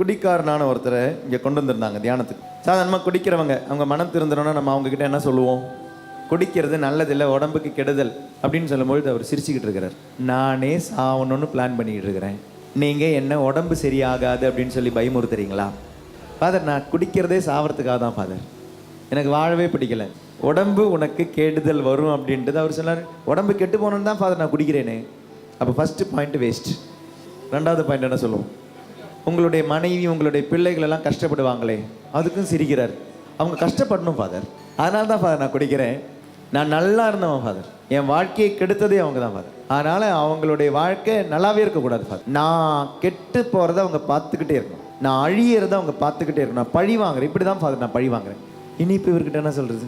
குடிக்காரனான ஒருத்தரை இங்கே கொண்டு வந்திருந்தாங்க தியானத்துக்கு. சாதாரணமாக குடிக்கிறவங்க அவங்க மனம் திருந்தணும்னா நம்ம அவங்கக்கிட்ட என்ன சொல்லுவோம்? குடிக்கிறது நல்லதில்லை, உடம்புக்கு கெடுதல் அப்படின்னு சொல்லும்பொழுது அவர் சிரிச்சுக்கிட்டு இருக்கிறார். நானே சாவணும்னு பிளான் பண்ணிக்கிட்டு இருக்கிறேன், நீங்கள் என்ன உடம்பு சரியாகாது அப்படின்னு சொல்லி பயமுறுத்துறீங்களா? ஃபாதர், நான் குடிக்கிறதே சாவறதுக்காக தான் ஃபாதர், எனக்கு வாழவே பிடிக்கல, உடம்பு உனக்கு கெடுதல் வரும் அப்படின்ட்டு அவர் சொன்னார். உடம்பு கெட்டு போகணுன்னு தான் ஃபாதர் நான் குடிக்கிறேனே. அப்போ ஃபஸ்ட்டு பாயிண்ட் வேஸ்ட். ரெண்டாவது பாயிண்ட் என்ன சொல்லுவோம்? உங்களுடைய மனைவி உங்களுடைய பிள்ளைகள் எல்லாம் கஷ்டப்படுவாங்களே, அதுக்கும் சிரிக்கிறார். அவங்க கஷ்டப்படணும் ஃபாதர், அதனால தான் ஃபாதர் நான் குடிக்கிறேன். நான் நல்லா இருந்தவன் ஃபாதர், என் வாழ்க்கையை கெடுத்ததே அவங்க தான் ஃபாதர், அதனால் அவங்களுடைய வாழ்க்கை நல்லாவே இருக்கக்கூடாது ஃபாதர். நான் கெட்டு போகிறத அவங்க பார்த்துக்கிட்டே இருக்கணும், நான் அழியிறத அவங்க பார்த்துக்கிட்டே இருக்கணும், நான் பழி வாங்குறேன், இப்படி தான் ஃபாதர் நான் பழி வாங்குறேன். இனி இப்போ இவர்கிட்ட என்ன சொல்கிறது?